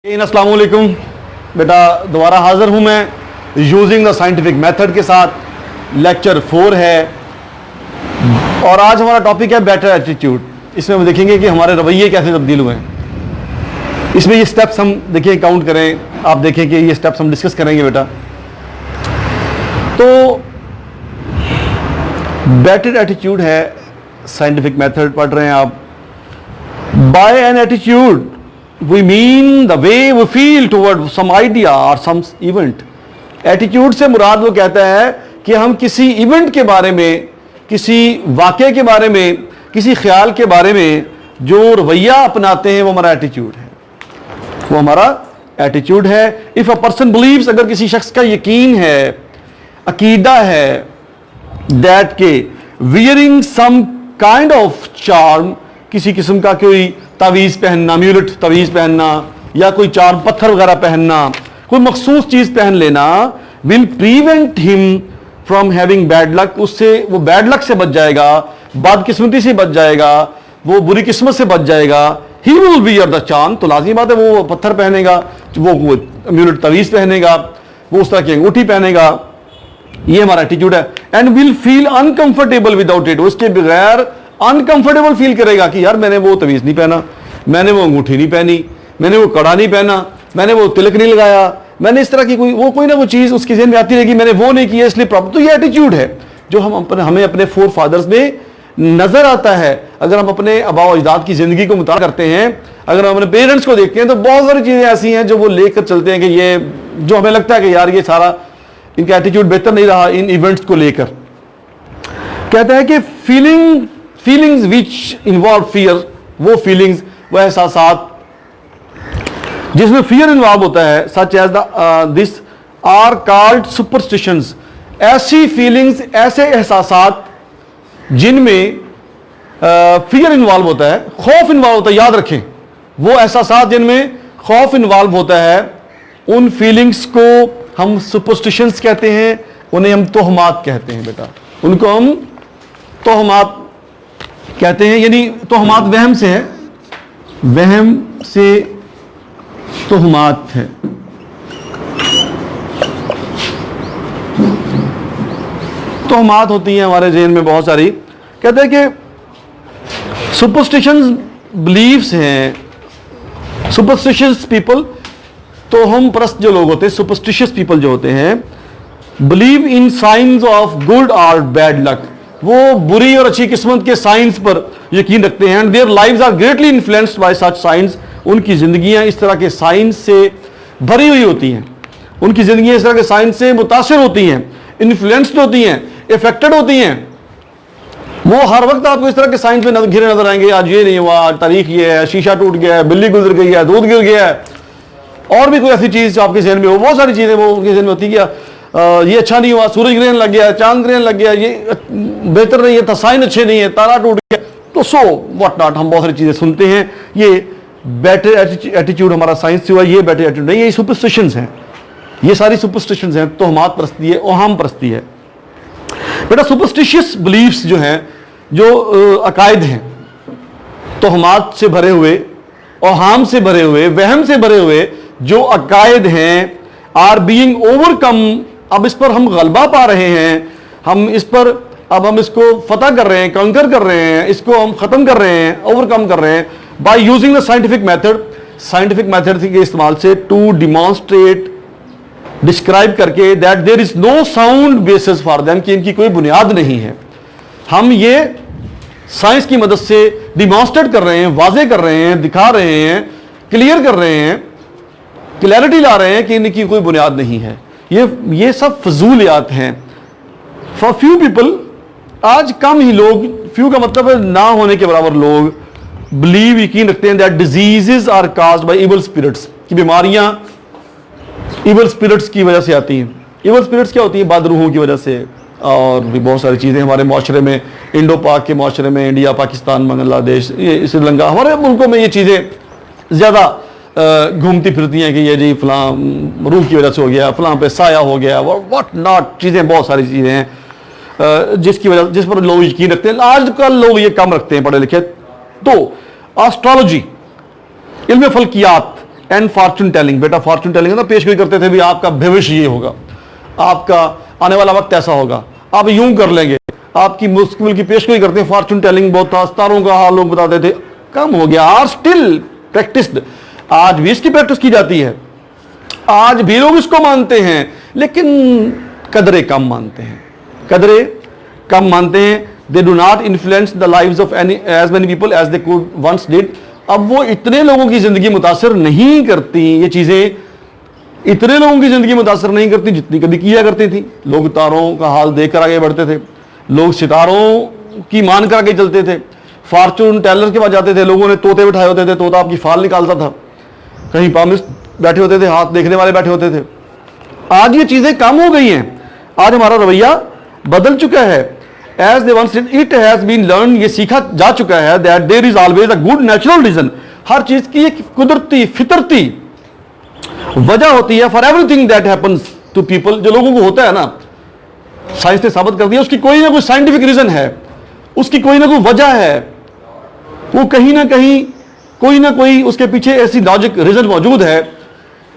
अस्सलाम वालेकुम बेटा, दोबारा हाजिर हूँ मैं यूजिंग द साइंटिफिक मेथड के साथ। लेक्चर 4 है और आज हमारा टॉपिक है बेटर एटीट्यूड। इसमें हम देखेंगे कि हमारे रवैये कैसे तब्दील हुए हैं। इसमें ये स्टेप्स हम देखिए काउंट करें, आप देखें कि ये स्टेप्स हम डिस्कस करेंगे बेटा। तो बेटर एटीट्यूड है, साइंटिफिक मेथड पढ़ रहे हैं आप। By an attitude we mean the way we feel toward some idea or some event। Attitude से मुराद वो कहता है कि हम किसी इवेंट के बारे में, किसी वाक़े के बारे में, किसी ख्याल के बारे में जो रवैया अपनाते हैं वो हमारा एटीट्यूड है, वो हमारा एटीट्यूड है। इफ अ पर्सन बिलीव्स, अगर किसी शख्स का यकीन है, अकीदा है दैट के wearing some kind of charm, किसी किस्म का कोई तावीज़ पहनना, म्यूलेट तावीज़ पहनना या कोई चार पत्थर वगैरह पहनना, कोई मखसूस चीज़ पहन लेना, will prevent him from having bad luck, उससे वो बैड लक से बच जाएगा, बदकिस्मती से बच जाएगा, वो बुरी किस्मत से बच जाएगा। He will wear the charm, तो लाज़मी बात है वो पत्थर पहनेगा, वो म्यूलेट तावीज़ पहनेगा, वो उस तरह की अंगूठी पहनेगा। ये हमारा एटीट्यूड है। And will feel uncomfortable without it, उसके बगैर अनकंफर्टेबल फील करेगा कि यार मैंने वो तवीज़ नहीं पहना, मैंने वो अंगूठी नहीं पहनी, मैंने वो कड़ा नहीं पहना, मैंने वो तिलक नहीं लगाया, मैंने इस तरह की कोई ना वो चीज़ उसके ज़हन में आती रहेगी, मैंने वो नहीं किया इसलिए प्रॉब्लम। तो ये एटीट्यूड है जो हमें अपने फोर फादर्स में नज़र आता है। अगर हम अपने आबा अजदाद की ज़िंदगी को मुताबिक करते हैं, अगर हम अपने पेरेंट्स को देखते हैं, तो बहुत सारी चीज़ें ऐसी हैं जो वो लेकर चलते हैं कि ये जो हमें लगता है कि यार ये सारा इनका एटीट्यूड बेहतर नहीं रहा इन इवेंट्स को लेकर। कहता है कि फीलिंग्स विच इन्वॉल्व फियर, वो फीलिंग्स, वो एहसासात जिसमें फियर इन्वॉल्व होता है, such as this are called superstitions. ऐसी फीलिंग्स, ऐसे एहसासात जिनमें फियर इन्वॉल्व होता है, खौफ इन्वॉल्व होता है, याद रखें, वो एहसासात जिनमें खौफ इन्वॉल्व होता है, उन फीलिंग्स को हम सुपरस्टिशंस कहते हैं, उन्हें हम तोहमात कहते हैं बेटा, उनको हम तोहमात कहते हैं। यानी तोहमात वहम से है, वहम से तोहमात है। तोहमात होती हैं हमारे ज़हन में बहुत सारी। कहते हैं कि सुपरस्टिशंस बिलीव्स हैं, सुपरस्टिशियस पीपल, तो हम परस्त जो लोग होते हैं, सुपरस्टिशियस पीपल जो होते हैं, believe in science of good और बैड लक, वो बुरी और अच्छी किस्मत के साइंस पर यकीन रखते हैं। And their lives are greatly influenced by such science, उनकी ज़िंदगियाँ इस तरह के साइंस से भरी हुई होती हैं, उनकी ज़िंदगियाँ इस तरह के साइंस से मुतासिर होती हैं, इन्फ्लुएंस्ड होती हैं, इफेक्टेड होती हैं। वो हर वक्त आपको इस तरह के साइंस में घिरे नजर आएंगे, आज ये नहीं हुआ, आज तारीख ये है, शीशा टूट गया है, बिल्ली गुजर गई है, दूध गिर गया है, और भी कोई ऐसी चीज़ जो आपके जहन में हो, बहुत सारी चीज़ें वो उनके जहन में होती है। ये अच्छा नहीं हुआ, सूरज ग्रहण लग गया, चांद ग्रहण लग गया, ये बेहतर नहीं है, साइन अच्छे नहीं है, तारा टूट गया, तो सो व्हाट नॉट, हम बहुत सारी चीज़ें सुनते हैं। ये बेटर एटीट्यूड हमारा साइंस से हुआ, ये बेटर एटीट्यूड नहीं, ये सुपरस्टिशंस हैं, ये सारी सुपरस्टिशंस हैं, तोहमात परस्ती है, ओहाम परस्ती है बेटा। सुपरस्टिशियस बिलीफ्स जो हैं, जो अकायद हैं, तोहमात से भरे हुए, ओहाम से भरे हुए, वहम से भरे हुए जो अकायद हैं, आर बीइंग ओवरकम, अब इस पर हम गलबा पा रहे हैं, हम इस पर अब हम इसको फतह कर रहे हैं, कंकर कर रहे हैं, इसको हम खत्म कर रहे हैं, ओवरकम कर रहे हैं by using the scientific method, scientific method के इस्तेमाल से, टू डिमॉन्स्ट्रेट, डिस्क्राइब करके that there is no sound basis for them, कि इनकी कोई बुनियाद नहीं है। हम ये साइंस की मदद से डिमॉन्स्ट्रेट कर रहे हैं, वाजे कर रहे हैं, दिखा रहे हैं, क्लियर कर रहे हैं, क्लैरिटी ला रहे हैं कि इनकी कोई बुनियाद नहीं है। ये सब फजूलियात हैं। फॉर फ्यू पीपल, आज कम ही लोग, फ्यू का मतलब है ना होने के बराबर लोग, बिलीव, यकीन रखते हैं that diseases are caused by evil spirits, कि बीमारियां इविल स्पिरिट्स की वजह से आती हैं। इविल स्पिरिट्स क्या होती है? बदरूहों की वजह से, और भी बहुत सारी चीज़ें हमारे माशरे में, इंडो पाक के माशरे में, इंडिया, पाकिस्तान, बांग्लादेश, ये श्रीलंका, हमारे मुल्कों में ये चीज़ें ज़्यादा घूमती फिरती हैं कि ये जी फलां रूह की वजह से हो गया, फलां पे साया हो गया, व्हाट नॉट, चीज़ें बहुत सारी चीज़ें हैं जिसकी वजह, जिस पर लोग यकीन रखते हैं। आजकल लोग ये कम रखते हैं पढ़े लिखे। तो एस्ट्रोलॉजी, इल्म फल्कियात, एंड फॉर्चून टेलिंग। बेटा फॉर्चून टेलिंग ना, पेश गोई करते थे भी आपका भविष्य ये होगा, आपका आने वाला वक्त ऐसा होगा, आप यूं कर लेंगे, आपकी मुश्किल की पेश गोई करते हैं। फॉर्चून टेलिंग बहुत था, सितारों का हाल लोग बताते थे, कम हो गया। आर स्टिल प्रैक्टिस्ड, आज भी इसकी प्रैक्टिस की जाती है, आज भी लोग इसको मानते हैं, लेकिन कदरे कम मानते हैं, कदरे कम मानते हैं। They do not influence the lives of any as many people as they could once did. अब वो इतने लोगों की जिंदगी मुतासर नहीं करती, ये चीजें इतने लोगों की जिंदगी मुतासर नहीं करती जितनी कभी किया करती थी। लोग तारों का हाल देखकर आगे बढ़ते थे, लोग सितारों की मान कर आगे चलते थे, फॉर्चून टेलर के पास जाते थे, लोगों ने तोते बिठाए होते थे, तोता आपकी फाल निकालता था, कहीं पामिस्ट बैठे होते थे, हाथ देखने वाले बैठे होते थे। आज ये चीजें कम हो गई हैं, आज हमारा रवैया बदल चुका है। As they once did, it has been learn, ये सीखा जा चुका है that there is always a good natural reason. हर चीज की एक कुदरती फितरती वजह होती है for everything that happens to people. जो लोगों को होता है ना, साइंस ने साबित कर दिया उसकी कोई ना कोई साइंटिफिक रीजन है, उसकी कोई ना कोई वजह है, वो कहीं ना कहीं कोई ना कोई उसके पीछे ऐसी लॉजिक रीजन मौजूद है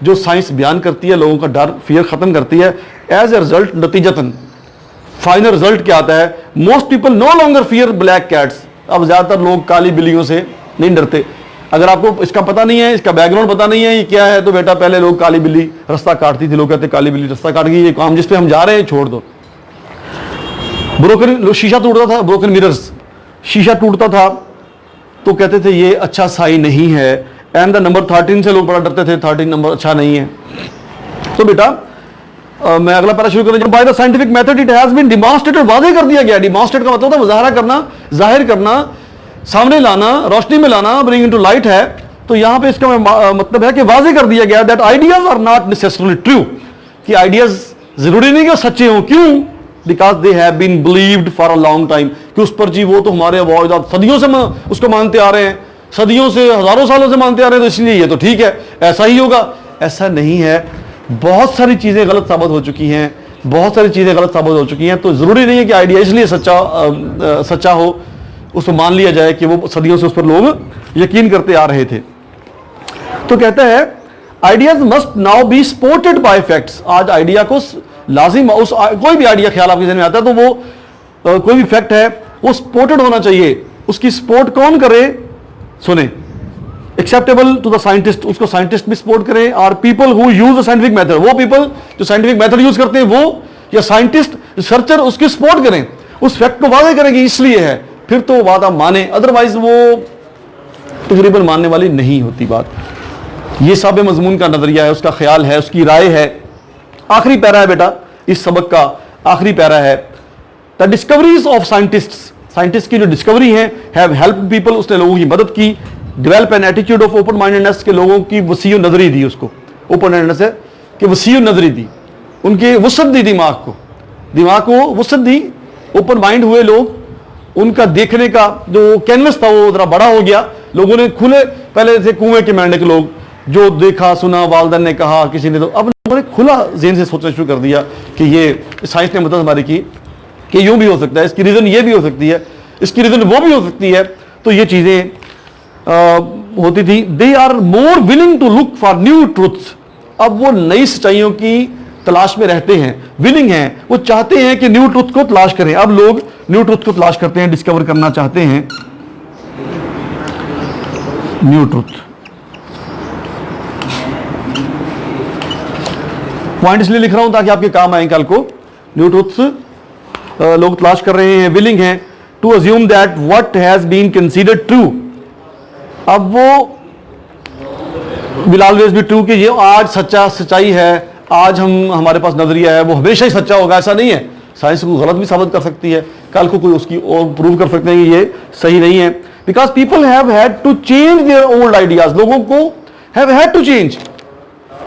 जो साइंस बयान करती है, लोगों का डर फियर खत्म करती है। एज ए रिजल्ट, नतीजतन फाइनल रिजल्ट क्या आता है? Most people know longer fear black cats. अब ज्यादातर लोग काली बिल्लियों से नहीं डरते। अगर आपको इसका पता नहीं है, इसका बैकग्राउंड पता नहीं है ये क्या है, तो बेटा पहले लोग काली बिल्ली रास्ता काटती थी, लोग कहते काली बिल्ली रास्ता काट गई, ये काम जिस पे हम जा रहे हैं छोड़ दो। ब्रोकन शीशा टूटता था, ब्रोकन मिरर्स, शीशा टूटता था तो कहते थे ये अच्छा साइन नहीं है। एंड द नंबर 13 से लोग बड़ा डरते थे, 13 नंबर अच्छा नहीं है। तो बेटा मैं अगला पैरा शुरू करूं। By the scientific method it has been demonstrated, वादे कर दिया गया। डिमॉन्स्ट्रेट का मतलब था मुजाहरा करना, जाहिर करना, सामने लाना, रोशनी में लाना, ब्रिंग इनटू लाइट है। तो यहां पे इसका मतलब है कि वाजे कर दिया गया that ideas are not necessarily true, कि आइडियाज जरूरी नहीं कि सच्चे हों। क्यों? Because they have been believed for a long time, कि उस पर जी वो तो हमारे सदियों से उसको मानते आ रहे हैं, सदियों से हजारों सालों से मानते आ रहे हैं, तो इसलिए ये तो ठीक है, ऐसा ही होगा। ऐसा नहीं है। बहुत सारी चीजें गलत साबित हो चुकी हैं, बहुत सारी चीजें गलत साबित हो चुकी हैं। तो जरूरी नहीं है कि आइडिया इसलिए सच्चा हो, उसको मान लिया जाए कि वो सदियों से उस पर लोग यकीन करते आ रहे थे। तो कहता है ideas must now be supported by facts. आज आइडिया को लाजिम, उस कोई भी आइडिया ख्याल आपके ज़हन में आता है तो वो कोई भी फैक्ट है वो सपोर्टेड होना चाहिए। उसकी सपोर्ट कौन करे? सुने, एक्सेप्टेबल टू द साइंटिस्ट, उसको साइंटिस्ट भी सपोर्ट करें, और people who use the scientific method, वो पीपल जो साइंटिफिक मेथड यूज करते हैं वो, या साइंटिस्ट रिसर्चर उसकी सपोर्ट करें, उस फैक्ट को वादे करें कि इसलिए है, फिर तो वादा माने, अदरवाइज वो तकरीबन मानने वाली नहीं होती बात। ये साब मजमून का नजरिया है, उसका ख्याल है, उसकी राय है। आखिरी पैरा है बेटा, इस सबक का आखिरी पैरा है। The discoveries of scientist, scientist की जो डिस्कवरी है, हैव हेल्प पीपल, उसने लोगों की मदद की। Develop an attitude of open mindedness, के लोगों की वसीय नजरी दी, उसको ओपन माइंडेडनेस है कि वसीय नजरी दी, उनके वसत दी, दिमाग को वसत दी। ओपन माइंड हुए लोग, उनका देखने का जो कैनवस था वो जरा बड़ा हो गया। लोगों ने खुले, पहले थे कुएं के मेंढक लोग, जो देखा सुना, वालदन ने कहा, किसी ने, तो अब लोगों ने खुला ज़हन से सोचना शुरू कर दिया कि ये साइंस ने मदद हमारी की कि यूं भी हो सकता है, इसकी रीजन ये भी हो सकती है, इसकी रीजन वो भी हो सकती है। तो ये चीजें होती थी। They are more willing to look for new truths. अब वो नई सच्चाइयों की तलाश में रहते हैं, विलिंग हैं, वो चाहते हैं कि न्यू ट्रूथ को तलाश करें। अब लोग न्यू ट्रूथ को तलाश करते हैं, डिस्कवर करना चाहते हैं न्यू ट्रूथ। पॉइंट इसलिए लिख रहा हूं ताकि आपके काम आए कल को। न्यू ट्रूथ्स लोग तलाश कर रहे हैं, विलिंग हैं to assume that what has been considered true. अब वो विल ऑलवेज बी ट्रू, कि ये आज सच्चाई है, आज हमारे पास नजरिया है, वो हमेशा ही सच्चा होगा, ऐसा नहीं है। साइंस को गलत भी साबित कर सकती है, कल को कोई उसकी और प्रूव कर सकते हैं कि ये सही नहीं है। Because people have had to change their old ideas, लोगों को हैव हैड टू चेंज,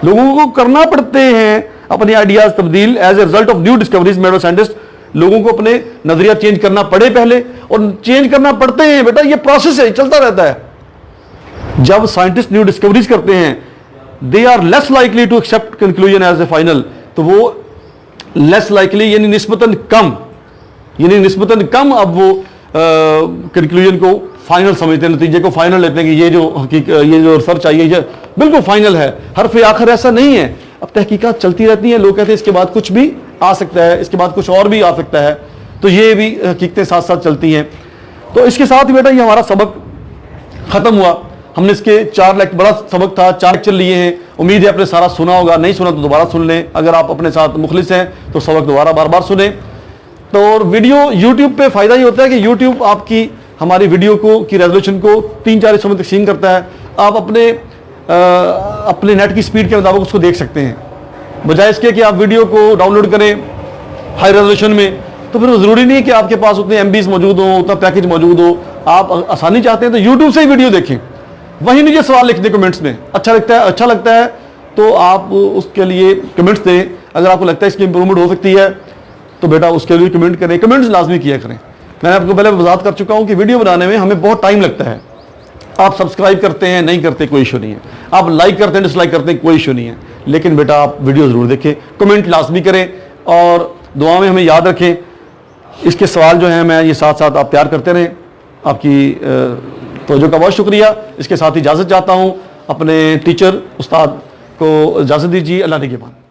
लोगों को करना पड़ते हैं अपने आइडियाज तब्दील as a result of new discoveries made by scientist. लोगों को अपने नजरिया चेंज करना पड़े पहले, और चेंज करना पड़ते हैं बेटा, ये प्रोसेस है, चलता रहता है। जब साइंटिस्ट न्यू डिस्कवरीज करते हैं, they are less likely to accept conclusion as a final, तो वो लेस लाइकली यानी निस्बतन कम अब वो कंक्लूजन को फाइनल समझते हैं, नतीजे को फाइनल लेते हैं कि ये जो रिसर्च आई है, बिल्कुल फाइनल है, हरफ आखिर ऐसा नहीं है। अब तहकीकात चलती रहती हैं, लोग कहते हैं इसके बाद कुछ भी आ सकता है, इसके बाद कुछ और भी आ सकता है, तो ये भी हकीकतें साथ साथ चलती हैं। तो इसके साथ ही बेटा ये हमारा सबक खत्म हुआ। हमने इसके 4 लेक्चर, बड़ा सबक था, 4 लेक्चर लिए हैं। उम्मीद है आपने सारा सुना होगा, नहीं सुना तो दोबारा सुन लें। अगर आप अपने साथ मुखलिस हैं तो सबक दोबारा बार बार सुने। तो और वीडियो यूट्यूब पे फ़ायदा ये होता है कि यूट्यूब आपकी हमारी वीडियो को की रेजोल्यूशन को 3-4 हिस्सों में तकसीम करता है। आप अपने नेट की स्पीड के मुताबिक उसको देख सकते हैं, बजाय इसके कि आप वीडियो को डाउनलोड करें हाई रेजोल्यूशन में, तो फिर ज़रूरी नहीं है कि आपके पास उतने MBs मौजूद हो, उतना पैकेज मौजूद हो। आप आसानी चाहते हैं तो यूट्यूब से ही वीडियो देखें, वहीं नीचे सवाल लिख दें कमेंट्स में। अच्छा लगता है तो आप उसके लिए कमेंट्स दें। अगर आपको लगता है इसकी इंप्रूवमेंट हो सकती है तो बेटा उसके लिए कमेंट करें, कमेंट्स लाजमी किया करें। मैंने आपको पहले वजाहत कर चुका हूं कि वीडियो बनाने में हमें बहुत टाइम लगता है। आप सब्सक्राइब करते हैं, नहीं करते, कोई इशू नहीं है। आप लाइक करते हैं, डिसलाइक करते हैं, कोई इशू नहीं है। लेकिन बेटा आप वीडियो ज़रूर देखें, कमेंट लाजमी करें और दुआ में हमें याद रखें। इसके सवाल जो हैं मैं ये साथ साथ आप तैयार करते रहें। आपकी तवज्जो का बहुत शुक्रिया। इसके साथ ही इजाज़त चाहता हूँ, अपने टीचर उस्ताद को इजाज़त दीजिए। अल्लाह निगहबान।